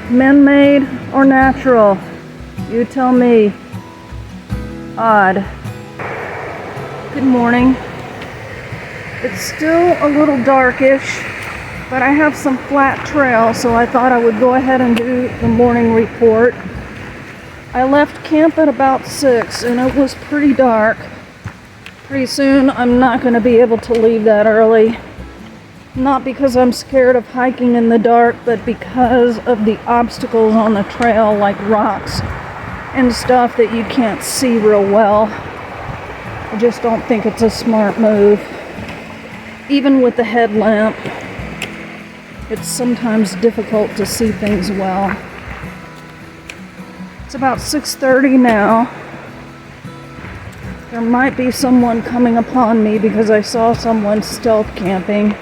Man-made or natural? You tell me. Odd. Good morning. It's still a little darkish, but I have some flat trail, so I thought I would go ahead and do the morning report. I left camp at about 6 and it was pretty dark. Pretty soon I'm not going to be able to leave that early. Not because I'm scared of hiking in the dark, but because of the obstacles on the trail, like rocks and stuff that you can't see real well. I just don't think it's a smart move. Even with the headlamp, it's sometimes difficult to see things well. It's about 6:30 now. There might be someone coming upon me because I saw someone stealth camping.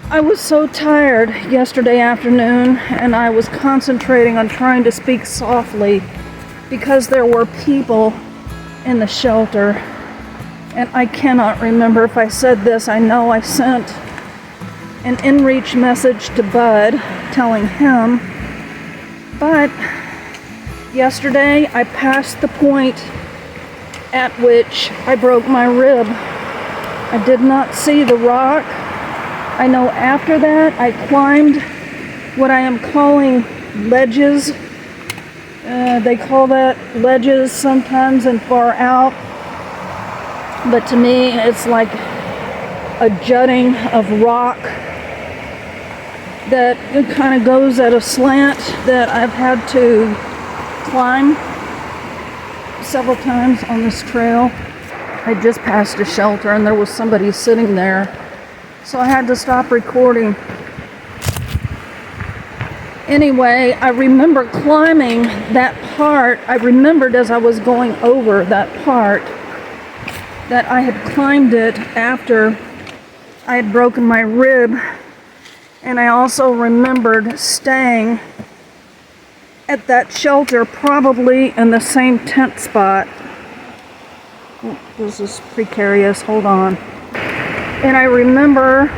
I was so tired yesterday afternoon, and I was concentrating on trying to speak softly because there were people in the shelter. And I cannot remember if I said this. I know I sent an in-reach message to Bud telling him, but yesterday I passed the point at which I broke my rib. I did not see the rock. I know after that I climbed what I am calling ledges. They call that ledges sometimes and far out, but to me it's like a jutting of rock that kind of goes at a slant that I've had to climb several times on this trail. I just passed a shelter and there was somebody sitting there, so I had to stop recording. Anyway, I remember climbing that part. I remembered as I was going over that part that I had climbed it after I had broken my rib. And I also remembered staying at that shelter, probably in the same tent spot. Oh, this is precarious, hold on. And I remember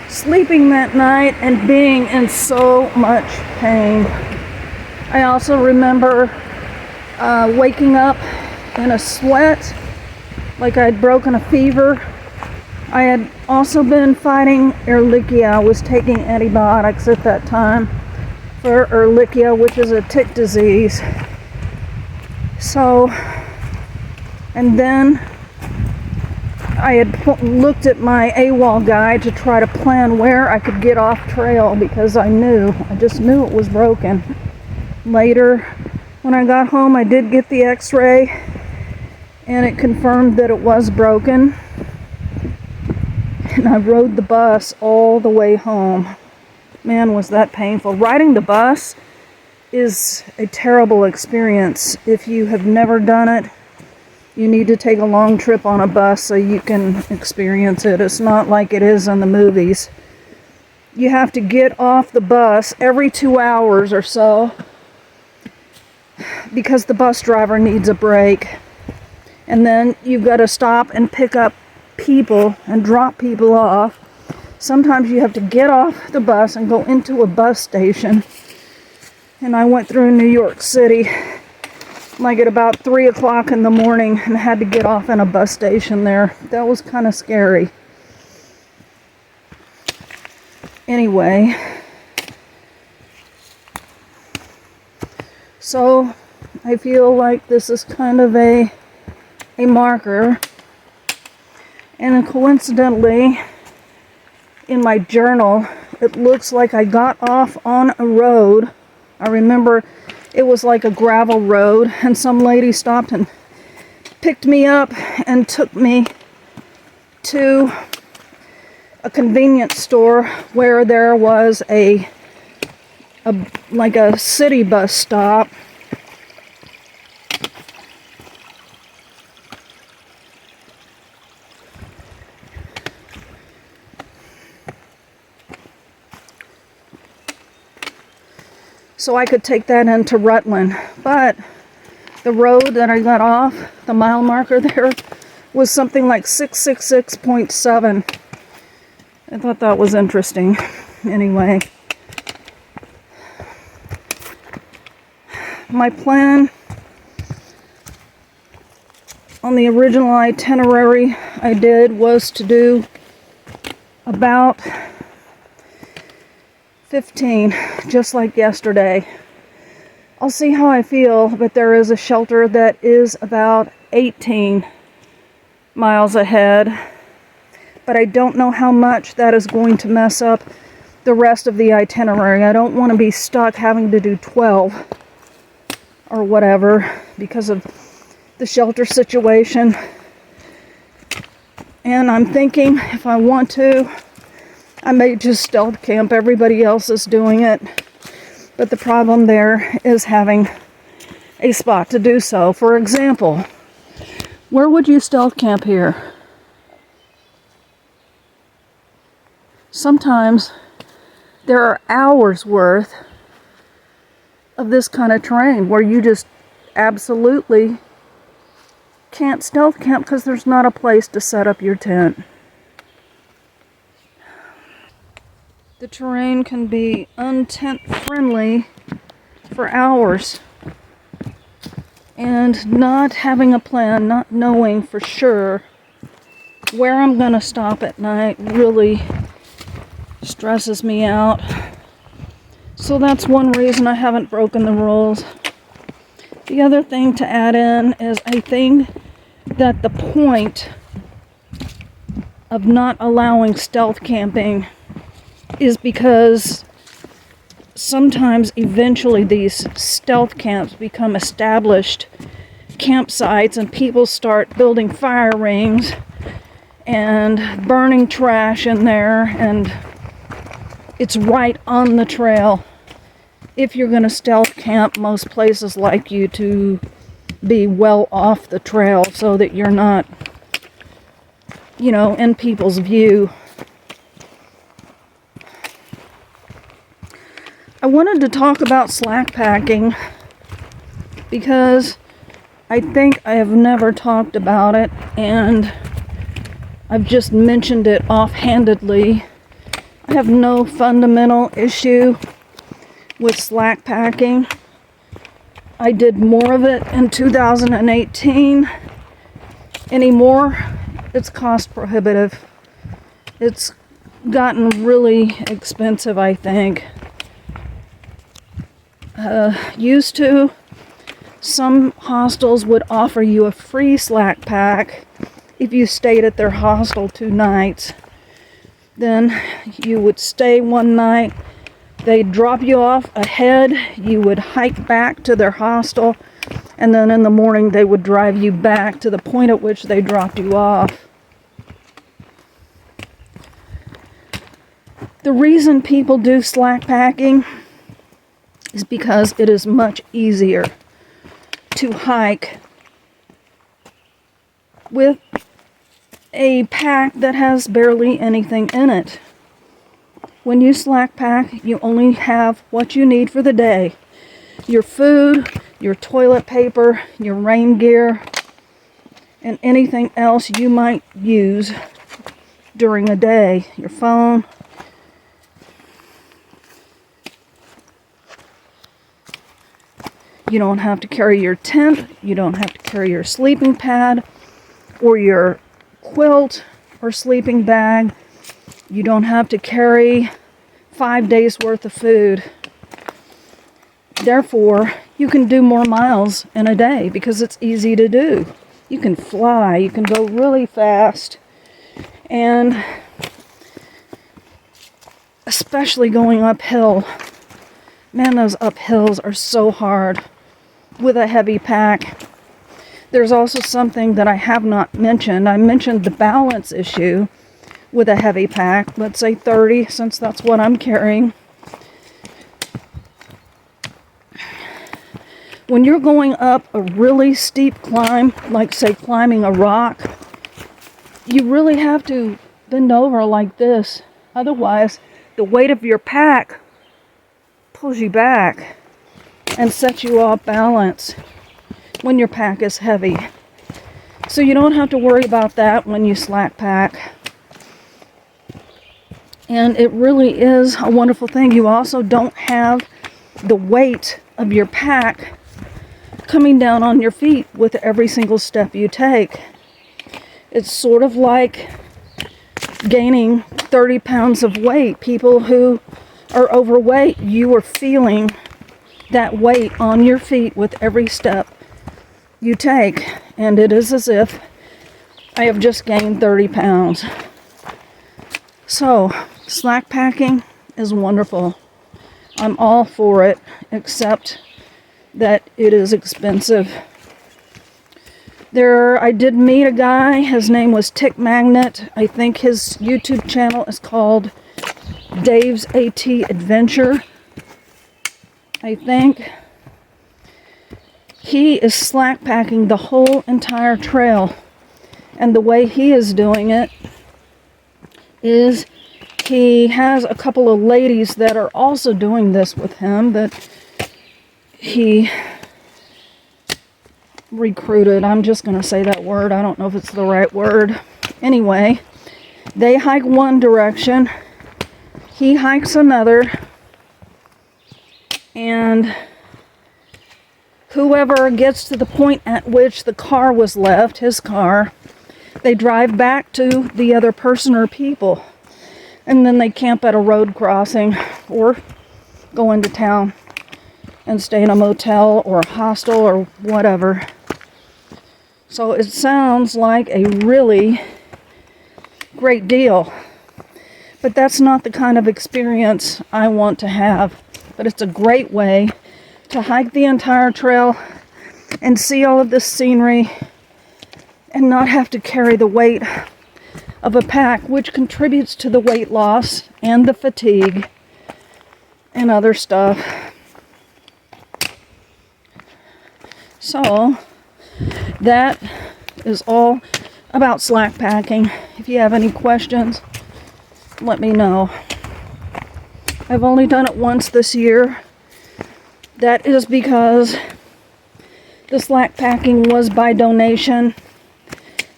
sleeping that night and being in so much pain. I also remember waking up in a sweat, like I'd broken a fever. I had also been fighting Ehrlichia. I was taking antibiotics at that time for Ehrlichia, which is a tick disease. So, and then I had looked at my AWOL guide to try to plan where I could get off trail because I just knew it was broken. Later, when I got home, I did get the x-ray and it confirmed that it was broken. And I rode the bus all the way home. Man, was that painful. Riding the bus is a terrible experience. If you have never done it, you need to take a long trip on a bus so you can experience it. It's not like it is in the movies. You have to get off the bus every 2 hours or so because the bus driver needs a break. And then you've got to stop and pick up people and drop people off. Sometimes you have to get off the bus and go into a bus station. And I went through New York City like at about 3 o'clock in the morning and had to get off in a bus station there. That was kind of scary. Anyway, so I feel like this is kind of a marker. And coincidentally, in my journal, it looks like I got off on a road. I remember it was like a gravel road, and some lady stopped and picked me up and took me to a convenience store where there was like a city bus stop. So I could take that into Rutland. But the road that I got off, the mile marker there, was something like 666.7. I thought that was interesting. Anyway, my plan on the original itinerary I did was to do about 15, just like yesterday. I'll see how I feel, but there is a shelter that is about 18 miles ahead. But I don't know how much that is going to mess up the rest of the itinerary. I don't want to be stuck having to do 12 or whatever because of the shelter situation. And I'm thinking if I want to, I may just stealth camp. Everybody else is doing it. But the problem there is having a spot to do so. For example, where would you stealth camp here? Sometimes there are hours worth of this kind of terrain where you just absolutely can't stealth camp because there's not a place to set up your tent. The terrain can be untent friendly for hours, and not having a plan, not knowing for sure where I'm going to stop at night really stresses me out. So that's one reason I haven't broken the rules. The other thing to add in is I think that the point of not allowing stealth camping is because sometimes eventually these stealth camps become established campsites and people start building fire rings and burning trash in there, and it's right on the trail. If you're going to stealth camp, most places like you to be well off the trail so that you're not, in people's view. I wanted to talk about slack packing because I think I have never talked about it, and I've just mentioned it offhandedly. I have no fundamental issue with slack packing. I did more of it in 2018. Anymore, it's cost prohibitive. It's gotten really expensive, I think. Used to, some hostels would offer you a free slack pack if you stayed at their hostel 2 nights. Then you would stay one night, they'd drop you off ahead, you would hike back to their hostel, and then in the morning they would drive you back to the point at which they dropped you off. The reason people do slack packing is because it is much easier to hike with a pack that has barely anything in it. When you slack pack, you only have what you need for the day. Your food, your toilet paper, your rain gear, and anything else you might use during the day. Your phone. You don't have to carry your tent. You don't have to carry your sleeping pad or your quilt or sleeping bag. You don't have to carry 5 days worth of food. Therefore, you can do more miles in a day because it's easy to do. You can fly, you can go really fast, and especially going uphill. Man, those uphills are so hard with a heavy pack. There's also something that I have not mentioned. I mentioned the balance issue with a heavy pack, let's say 30, since that's what I'm carrying. When you're going up a really steep climb, like say climbing a rock, you really have to bend over like this. Otherwise, the weight of your pack pulls you back and sets you off balance when your pack is heavy. So you don't have to worry about that when you slack pack. And it really is a wonderful thing. You also don't have the weight of your pack coming down on your feet with every single step you take. It's sort of like gaining 30 pounds of weight. People who are overweight, you are feeling that weight on your feet with every step you take. And it is as if I have just gained 30 pounds. So, slack packing is wonderful. I'm all for it, except that it is expensive. I did meet a guy, his name was Tick Magnet. I think his YouTube channel is called Dave's AT Adventure. I think he is slack packing the whole entire trail. And the way he is doing it is he has a couple of ladies that are also doing this with him that he recruited. I'm just going to say that word. I don't know if it's the right word. Anyway, they hike one direction. He hikes another. And whoever gets to the point at which the car was left, his car, they drive back to the other person or people. And then they camp at a road crossing or go into town and stay in a motel or a hostel or whatever. So it sounds like a really great deal. But that's not the kind of experience I want to have. But it's a great way to hike the entire trail and see all of this scenery and not have to carry the weight of a pack, which contributes to the weight loss and the fatigue and other stuff. So that is all about slack packing. If you have any questions, let me know. I've only done it once this year. That is because the slack packing was by donation,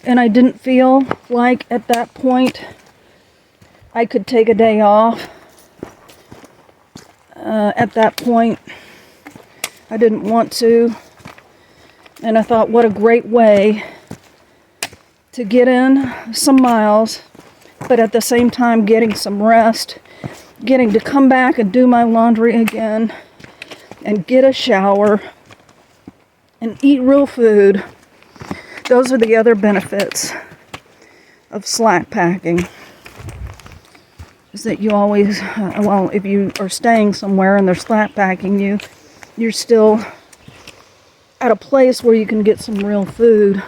and I didn't feel like at that point I could take a day off. At that point, I didn't want to. And I thought, what a great way to get in some miles, but at the same time getting some rest, getting to come back and do my laundry again, and get a shower, and eat real food. Those are the other benefits of slack packing. Is that you always, well, if you are staying somewhere and they're slack packing you, you're still at a place where you can get some real food.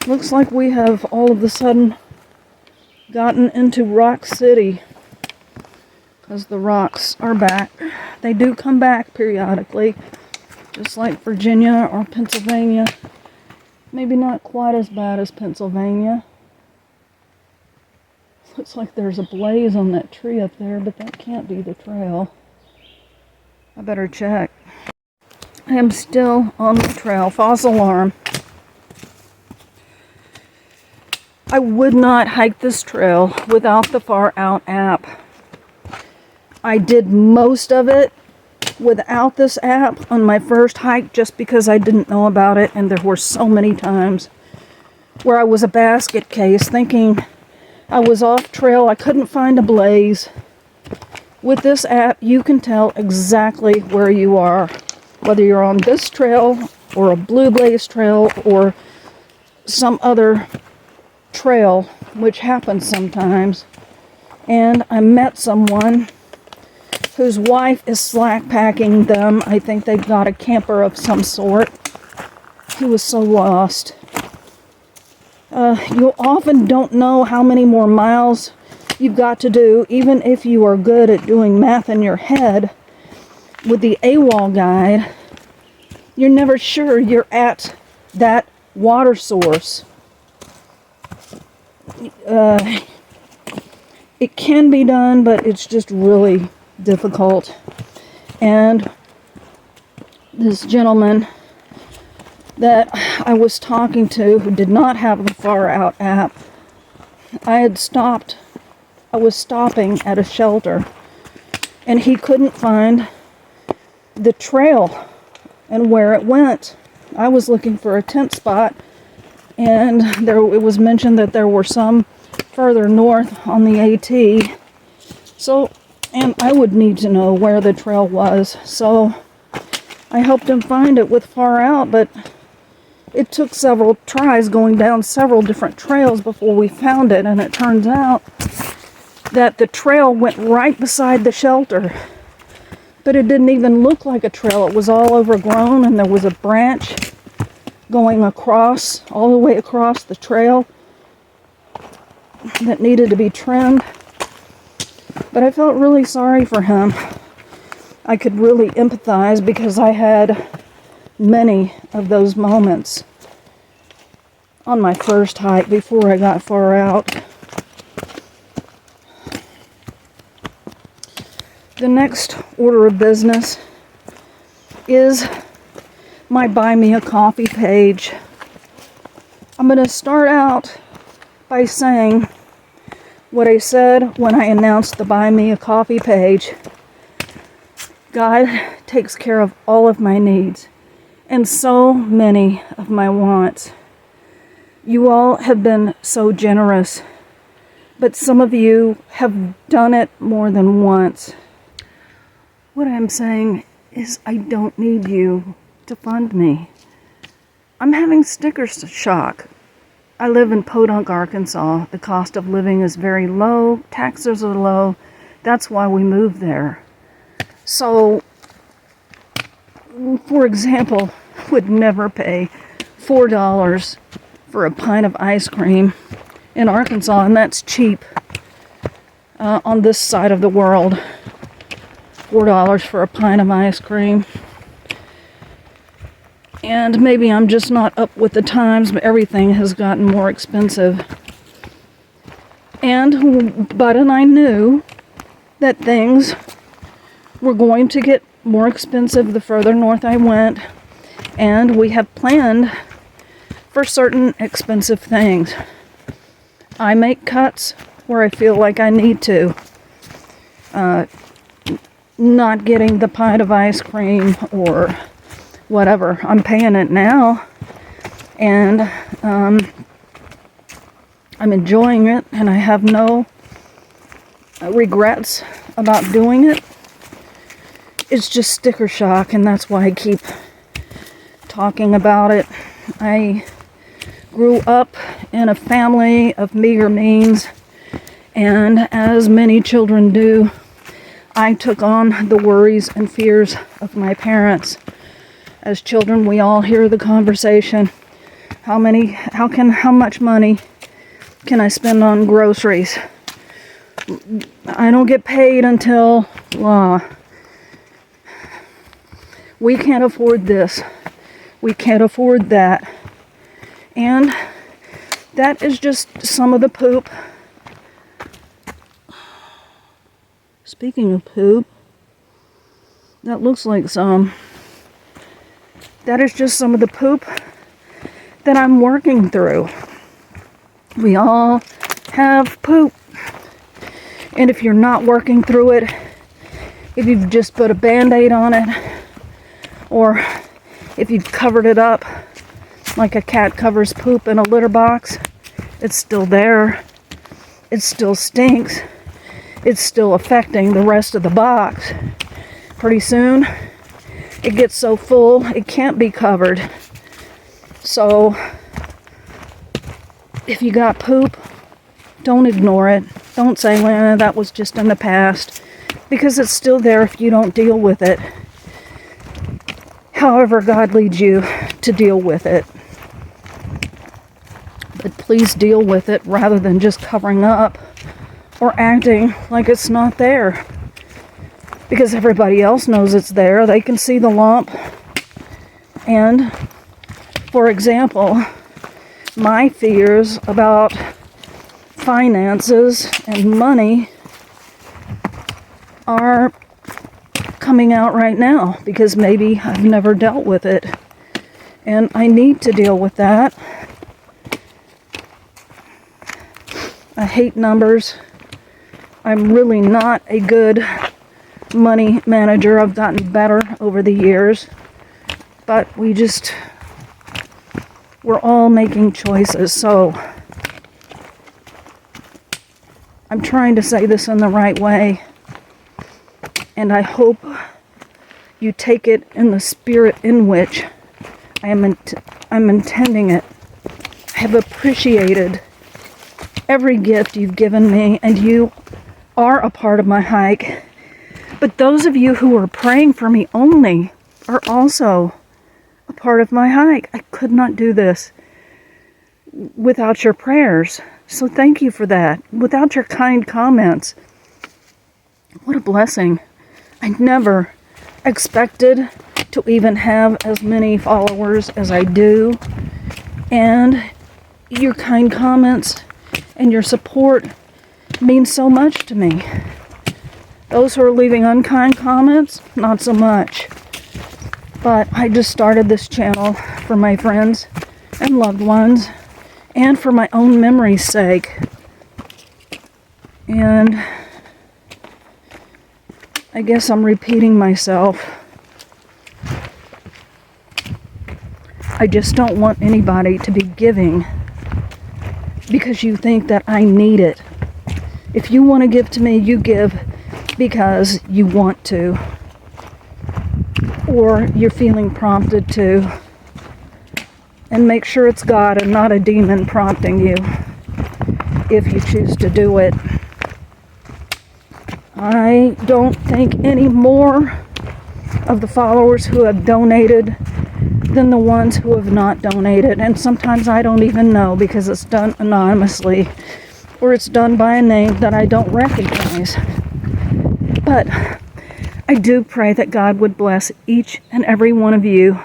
Looks like we have all of a sudden gotten into Rock City because the rocks are back. They do come back periodically, just like Virginia or Pennsylvania. Maybe not quite as bad as Pennsylvania. Looks like there's a blaze on that tree up there, but that can't be the trail. I better check. I am still on the trail. False alarm. I would not hike this trail without the Far Out app. I did most of it without this app on my first hike just because I didn't know about it, and there were so many times where I was a basket case thinking I was off trail. I couldn't find a blaze. With this app, you can tell exactly where you are. Whether you're on this trail or a blue blaze trail or some other trail, which happens sometimes. And I met someone whose wife is slack packing them. I think they've got a camper of some sort. He was so lost. You often don't know how many more miles you've got to do, even if you are good at doing math in your head. With the AWOL guide, you're never sure you're at that water source. It can be done, but it's just really difficult. And this gentleman that I was talking to, who did not have the Far Out app, I had stopped I was stopping at a shelter, and he couldn't find the trail and where it went. I was looking for a tent spot, and it was mentioned that there were some further north on the AT. So, and I would need to know where the trail was. So I helped him find it with Far Out, but it took several tries going down several different trails before we found it. And it turns out that the trail went right beside the shelter. But it didn't even look like a trail. It was all overgrown, and there was a branch going across, all the way across the trail that needed to be trimmed. But I felt really sorry for him. I could really empathize because I had many of those moments on my first hike before I got Far Out. The next order of business is my Buy Me a Coffee page. I'm going to start out by saying what I said when I announced the Buy Me a Coffee page. God takes care of all of my needs and so many of my wants. You all have been so generous, but some of you have done it more than once. What I'm saying is I don't need you to fund me. I'm having sticker shock. I live in Podunk, Arkansas. The cost of living is very low. Taxes are low. That's why we moved there. So, for example, would never pay $4 for a pint of ice cream in Arkansas, and that's cheap on this side of the world. $4 for a pint of ice cream. And maybe I'm just not up with the times, but everything has gotten more expensive. And Bud and I knew that things were going to get more expensive the further north I went, and we have planned for certain expensive things. I make cuts where I feel like I need to. Not getting the pint of ice cream or whatever. I'm paying it now, and I'm enjoying it, and I have no regrets about doing it. It's just sticker shock, and that's why I keep talking about it. I grew up in a family of meager means, and as many children do, I took on the worries and fears of my parents. As children, we all hear the conversation. How much money can I spend on groceries? I don't get paid until, we can't afford this. We can't afford that. And that is just some of the poop. Speaking of poop, that looks like some. That is just some of the poop that I'm working through. We all have poop. And if you're not working through it, if you've just put a Band-Aid on it, or if you've covered it up like a cat covers poop in a litter box, it's still there. It still stinks. It's still affecting the rest of the box. Pretty soon, it gets so full, it can't be covered. So, if you got poop, don't ignore it. Don't say, well, that was just in the past, because it's still there if you don't deal with it. However God leads you to deal with it. But please deal with it rather than just covering up or acting like it's not there. Because everybody else knows it's there. They can see the lump. And, for example, my fears about finances and money are coming out right now because maybe I've never dealt with it. And I need to deal with that. I hate numbers. I'm really not a good money manager. I've gotten better over the years. But we're all making choices. So I'm trying to say this in the right way. And I hope you take it in the spirit in which I'm intending it. I have appreciated every gift you've given me, and you are a part of my hike. But those of you who are praying for me only are also a part of my hike. I could not do this without your prayers. So thank you for that. Without your kind comments. What a blessing. I never expected to even have as many followers as I do. And your kind comments and your support means so much to me. Those who are leaving unkind comments, not so much. But I just started this channel for my friends and loved ones and for my own memory's sake. And I guess I'm repeating myself. I just don't want anybody to be giving because you think that I need it. If you want to give to me, you give because you want to. Or you're feeling prompted to. And make sure it's God and not a demon prompting you if you choose to do it. I don't think any more of the followers who have donated than the ones who have not donated. And sometimes I don't even know because it's done anonymously or it's done by a name that I don't recognize. But I do pray that God would bless each and every one of you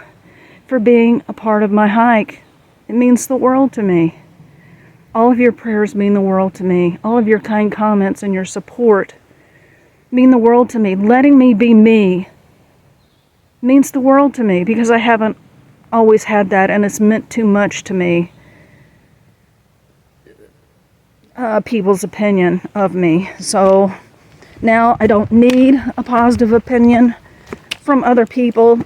for being a part of my hike. It means the world to me. All of your prayers mean the world to me. All of your kind comments and your support mean the world to me. Letting me be me means the world to me because I haven't always had that, and it's meant too much to me. People's opinion of me. So now I don't need a positive opinion from other people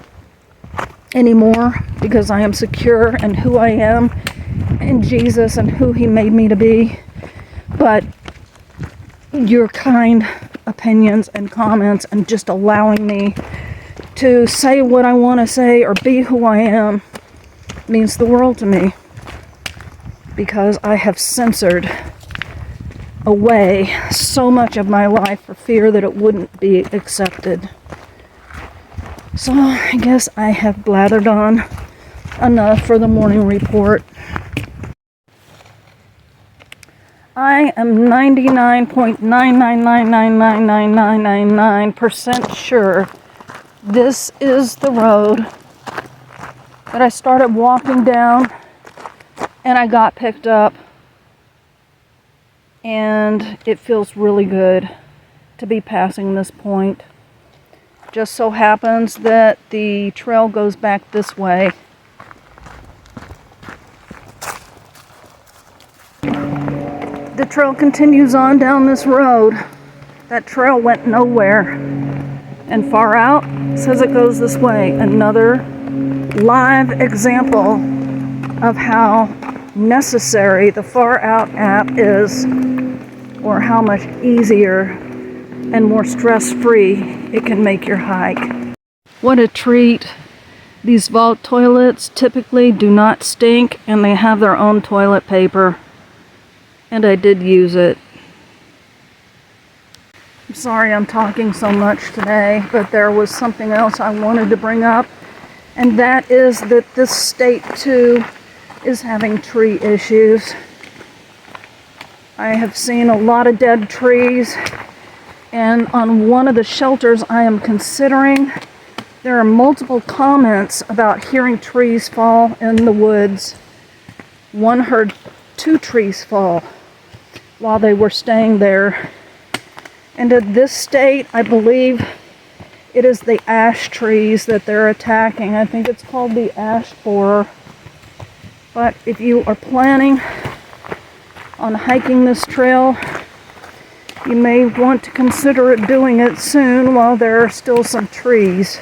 anymore because I am secure in who I am in Jesus and who He made me to be. But your kind opinions and comments and just allowing me to say what I want to say or be who I am means the world to me because I have censored away so much of my life for fear that it wouldn't be accepted. So I guess I have blathered on enough for the morning report. I am 99.9999999% sure this is the road that I started walking down and I got picked up, and it feels really good to be passing this point. Just so happens that the trail goes back this way. The trail continues on down this road. That trail went nowhere. And far out says it goes this way. Another live example of how necessary the Far Out app is, or how much easier and more stress-free it can make your hike. What a treat. These vault toilets typically do not stink, and they have their own toilet paper. And I did use it. I'm sorry I'm talking so much today, but there was something else I wanted to bring up, and that is that this state too is having tree issues. I have seen a lot of dead trees, and on one of the shelters I am considering, there are multiple comments about hearing trees fall in the woods. One heard 2 trees fall while they were staying there. And at this state, I believe it is the ash trees that they're attacking. I think it's called the ash borer. But if you are planning on hiking this trail, you may want to consider doing it soon while there are still some trees.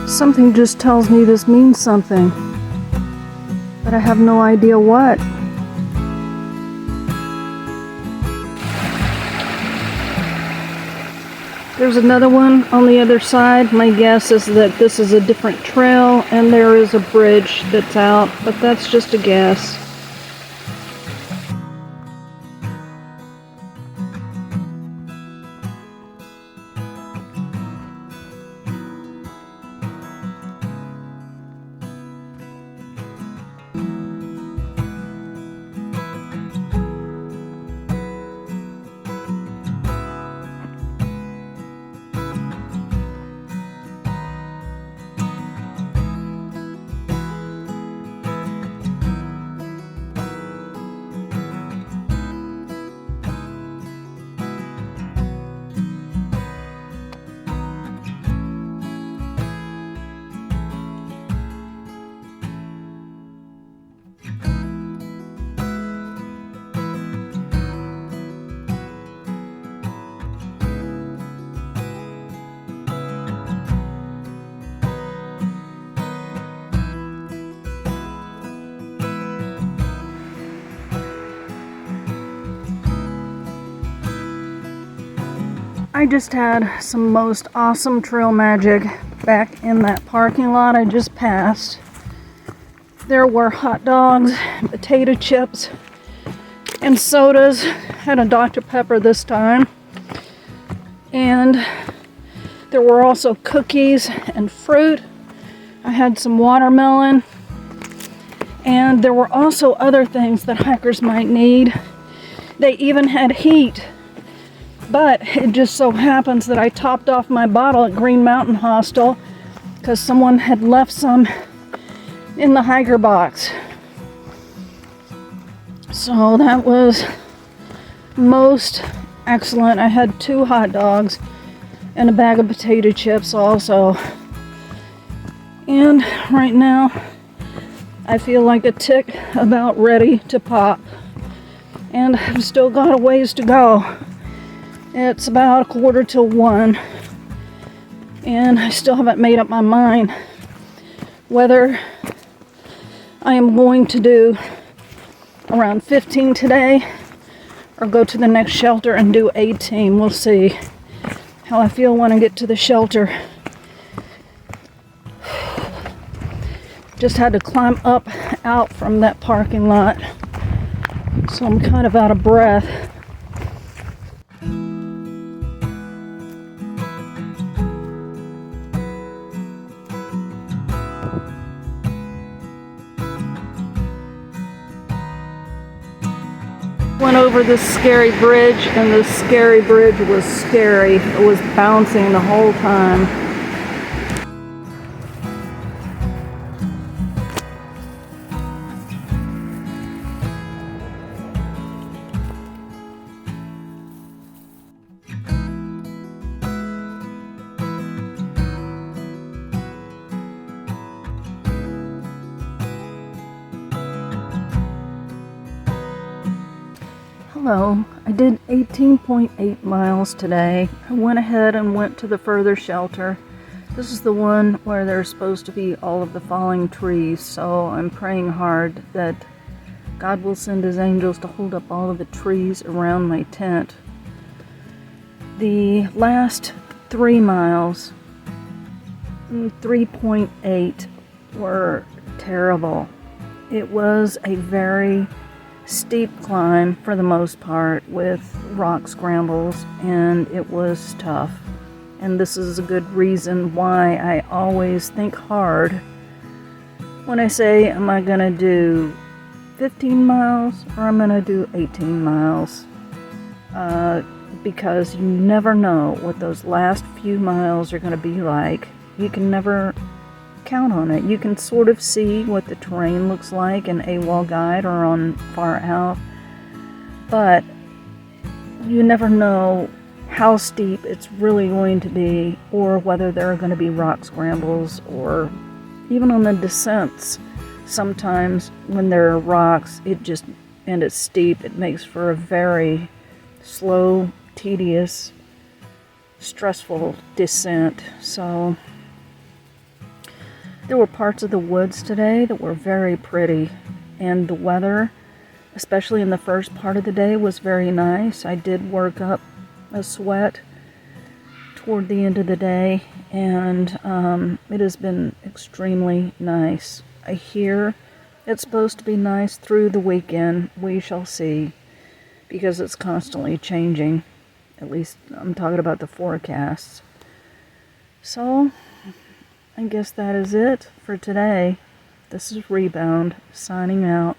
Something just tells me this means something, but I have no idea what. There's another one on the other side. My guess is that this is a different trail and there is a bridge that's out, but that's just a guess. I just had some most awesome trail magic back in that parking lot I just passed. There were hot dogs, potato chips, and sodas. Had a Dr. Pepper this time. And there were also cookies and fruit. I had some watermelon. And there were also other things that hikers might need. They even had heat. But it just so happens that I topped off my bottle at Green Mountain Hostel because someone had left some in the hiker box. So that was most excellent. I had 2 hot dogs and a bag of potato chips also. And right now I feel like a tick about ready to pop. And I've still got a ways to go. It's about 1:45, and I still haven't made up my mind whether I am going to do around 15 today or go to the next shelter and do 18. We'll see how I feel when I get to the shelter. Just had to climb up out from that parking lot, so I'm kind of out of breath. Went over this scary bridge, and this scary bridge was scary. It was bouncing the whole time. Hello, I did 18.8 miles today. I went ahead and went to the further shelter. This is the one where there's supposed to be all of the falling trees, so I'm praying hard that God will send his angels to hold up all of the trees around my tent. The last 3 miles, 3.8, were terrible. It was a very steep climb for the most part with rock scrambles, and it was tough. And this is a good reason why I always think hard when I say, am I gonna do 15 miles or I'm gonna do 18 miles? Because you never know what those last few miles are gonna be like. You can never count on it. You can sort of see what the terrain looks like in AWOL Guide or on Far Out, but you never know how steep it's really going to be, or whether there are going to be rock scrambles, or even on the descents. Sometimes when there are rocks, and it's steep, it makes for a very slow, tedious, stressful descent. So there were parts of the woods today that were very pretty, and the weather, especially in the first part of the day, was very nice. I did work up a sweat toward the end of the day, and it has been extremely nice. I hear it's supposed to be nice through the weekend. We shall see, because it's constantly changing. At least I'm talking about the forecasts. So I guess that is it for today. This is Rebound, signing out.